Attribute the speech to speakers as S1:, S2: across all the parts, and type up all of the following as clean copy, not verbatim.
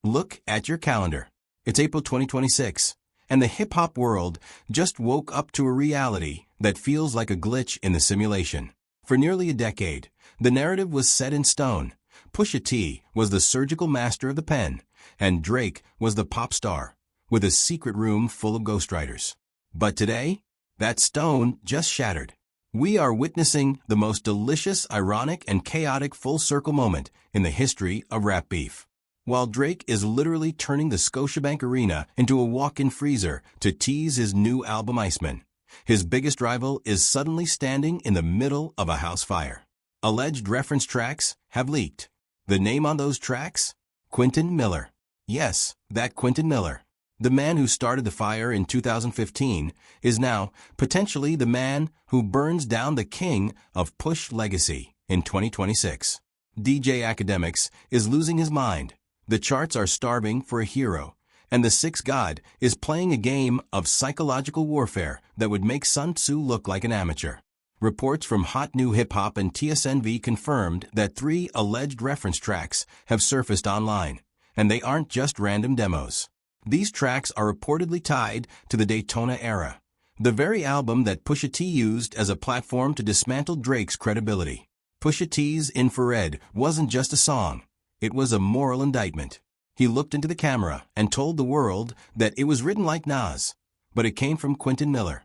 S1: Look at your calendar. It's April 2026, and the hip-hop world just woke up to a reality that feels like a glitch in the simulation. For nearly a decade, the narrative was set in stone. Pusha T was the surgical master of the pen, and Drake was the pop star, with a secret room full of ghostwriters. But today, that stone just shattered. We are witnessing the most delicious, ironic, and chaotic full-circle moment in the history of rap beef. While Drake is literally turning the Scotiabank Arena into a walk-in freezer to tease his new album Iceman, his biggest rival is suddenly standing in the middle of a house fire. Alleged reference tracks have leaked. The name on those tracks? Quentin Miller. Yes, that Quentin Miller. The man who started the fire in 2015 is now potentially the man who burns down the king of Push legacy in 2026. DJ Academics is losing his mind. The charts are starving for a hero, and the Sixth God is playing a game of psychological warfare that would make Sun Tzu look like an amateur. Reports from Hot New Hip Hop and TSNV confirmed that 3 alleged reference tracks have surfaced online, and they aren't just random demos. These tracks are reportedly tied to the Daytona era, the very album that Pusha T used as a platform to dismantle Drake's credibility. Pusha T's Infrared wasn't just a song. It was a moral indictment. He looked into the camera and told the world that it was written like Nas, but it came from Quentin Miller.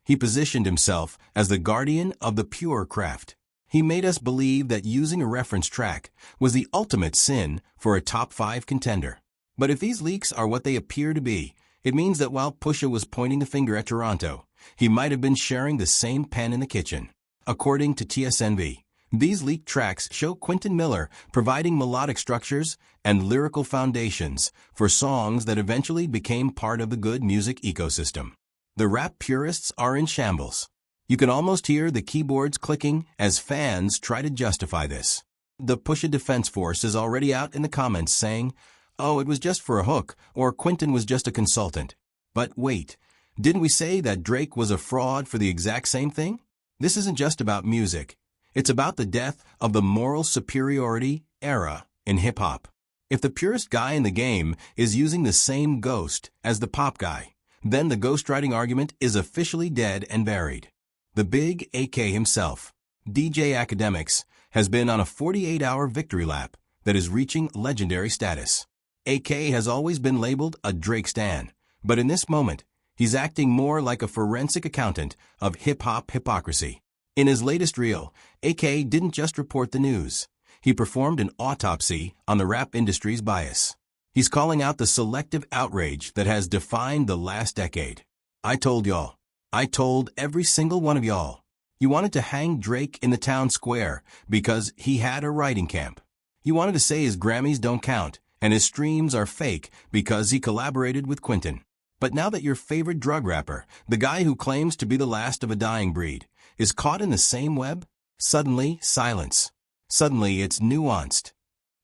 S1: He positioned himself as the guardian of the pure craft. He made us believe that using a reference track was the ultimate sin for a top 5 contender. But if these leaks are what they appear to be, it means that while Pusha was pointing the finger at Toronto, he might have been sharing the same pen in the kitchen. According to TSNV, these leaked tracks show Quentin Miller providing melodic structures and lyrical foundations for songs that eventually became part of the good music ecosystem. The rap purists are in shambles. You can almost hear the keyboards clicking as fans try to justify this. The Pusha Defense Force is already out in the comments saying, "Oh, it was just for a hook," or "Quentin was just a consultant." But wait, didn't we say that Drake was a fraud for the exact same thing? This isn't just about music. It's about the death of the moral superiority era in hip-hop. If the purest guy in the game is using the same ghost as the pop guy, then the ghostwriting argument is officially dead and buried. The big AK himself, DJ Academics, has been on a 48-hour victory lap that is reaching legendary status. AK has always been labeled a Drake stan, but in this moment, he's acting more like a forensic accountant of hip-hop hypocrisy. In his latest reel, AK didn't just report the news. He performed an autopsy on the rap industry's bias. He's calling out the selective outrage that has defined the last decade. I told y'all. I told every single one of y'all. You wanted to hang Drake in the town square because he had a writing camp. You wanted to say his Grammys don't count and his streams are fake because he collaborated with Quentin. But now that your favorite drug rapper, the guy who claims to be the last of a dying breed, is caught in the same web, suddenly silence. Suddenly it's nuanced.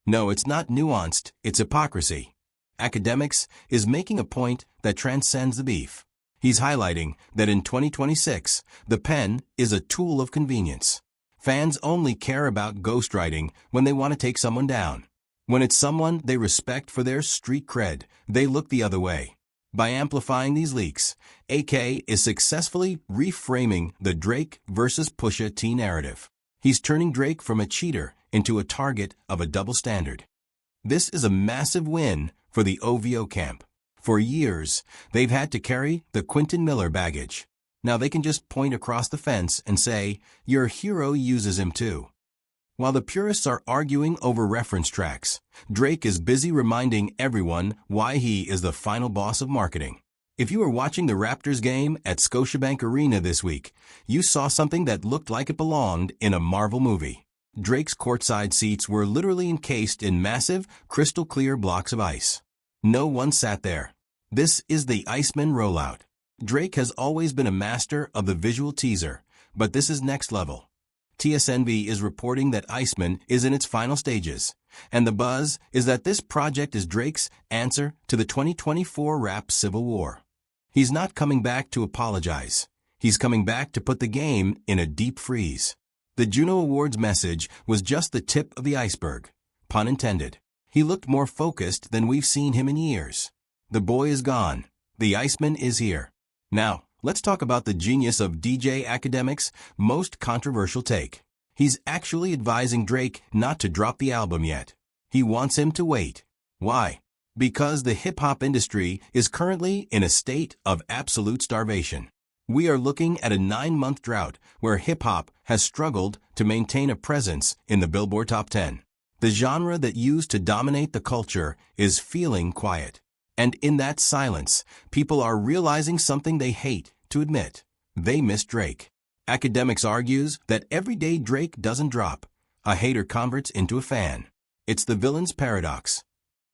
S1: No, it's not nuanced, it's hypocrisy. Academics is making a point that transcends the beef. He's highlighting that in 2026, the pen is a tool of convenience. Fans only care about ghostwriting when they want to take someone down. When it's someone they respect for their street cred, they look the other way. By amplifying these leaks, AK is successfully reframing the Drake versus Pusha T narrative. He's turning Drake from a cheater into a target of a double standard. This is a massive win for the OVO camp. For years, they've had to carry the Quentin Miller baggage. Now they can just point across the fence and say, "Your hero uses him too." While the purists are arguing over reference tracks, Drake is busy reminding everyone why he is the final boss of marketing. If you were watching the Raptors game at Scotiabank Arena this week, you saw something that looked like it belonged in a Marvel movie. Drake's courtside seats were literally encased in massive, crystal-clear blocks of ice. No one sat there. This is the Iceman rollout. Drake has always been a master of the visual teaser, but this is next level. TSNV is reporting that Iceman is in its final stages, and the buzz is that this project is Drake's answer to the 2024 rap civil war. He's not coming back to apologize. He's coming back to put the game in a deep freeze. The Juno Awards message was just the tip of the iceberg, pun intended. He looked more focused than we've seen him in years. The boy is gone. The Iceman is here. Now, let's talk about the genius of DJ Academic's most controversial take. He's actually advising Drake not to drop the album yet. He wants him to wait. Why? Because the hip-hop industry is currently in a state of absolute starvation. We are looking at a 9-month drought where hip-hop has struggled to maintain a presence in the Billboard Top 10. The genre that used to dominate the culture is feeling quiet. And in that silence, people are realizing something they hate to admit. They miss Drake. Academics argues that every day Drake doesn't drop, a hater converts into a fan. It's the villain's paradox.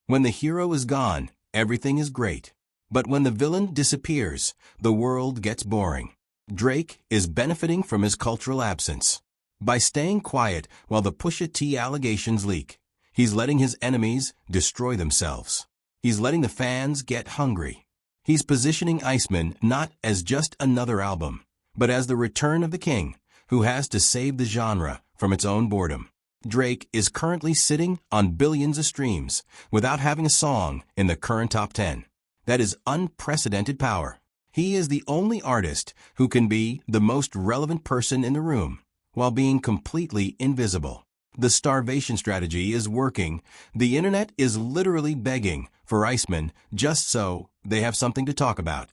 S1: When the hero is gone, everything is great. But when the villain disappears, the world gets boring. Drake is benefiting from his cultural absence. By staying quiet while the Pusha T allegations leak, he's letting his enemies destroy themselves. He's letting the fans get hungry. He's positioning Iceman not as just another album, but as the return of the king, who has to save the genre from its own boredom. Drake is currently sitting on billions of streams without having a song in the current top 10. That is unprecedented power. He is the only artist who can be the most relevant person in the room while being completely invisible. The starvation strategy is working. The internet is literally begging for Iceman just so they have something to talk about.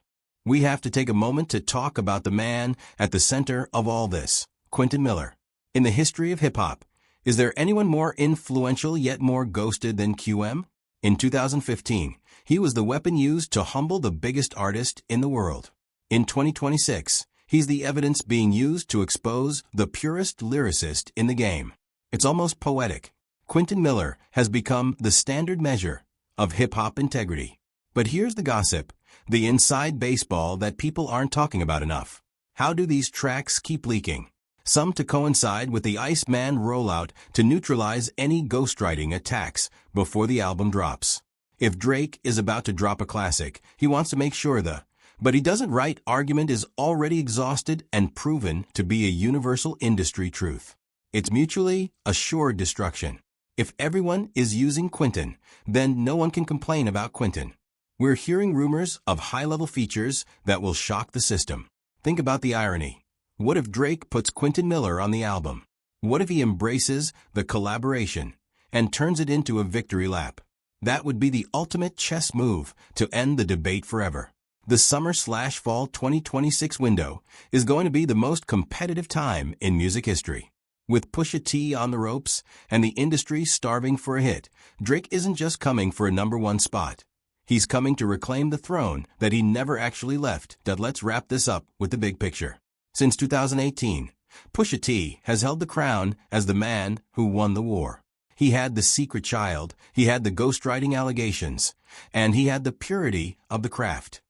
S1: We have to take a moment to talk about the man at the center of all this, Quentin Miller. In the history of hip-hop, is there anyone more influential yet more ghosted than QM? In 2015, he was the weapon used to humble the biggest artist in the world. In 2026, he's the evidence being used to expose the purest lyricist in the game. It's almost poetic. Quentin Miller has become the standard measure of hip-hop integrity. But here's the gossip, the inside baseball that people aren't talking about enough. How do these tracks keep leaking? Some to coincide with the Iceman rollout to neutralize any ghostwriting attacks before the album drops. If Drake is about to drop a classic, he wants to make sure but he doesn't write argument is already exhausted and proven to be a universal industry truth. It's mutually assured destruction. If everyone is using Quentin, then no one can complain about Quentin. We're hearing rumors of high-level features that will shock the system. Think about the irony. What if Drake puts Quentin Miller on the album? What if he embraces the collaboration and turns it into a victory lap? That would be the ultimate chess move to end the debate forever. The summer/fall 2026 window is going to be the most competitive time in music history. With Pusha T on the ropes and the industry starving for a hit, Drake isn't just coming for a #1 spot. He's coming to reclaim the throne that he never actually left. Let's wrap this up with the big picture. Since 2018, Pusha T has held the crown as the man who won the war. He had the secret child, he had the ghostwriting allegations, and he had the purity of the craft.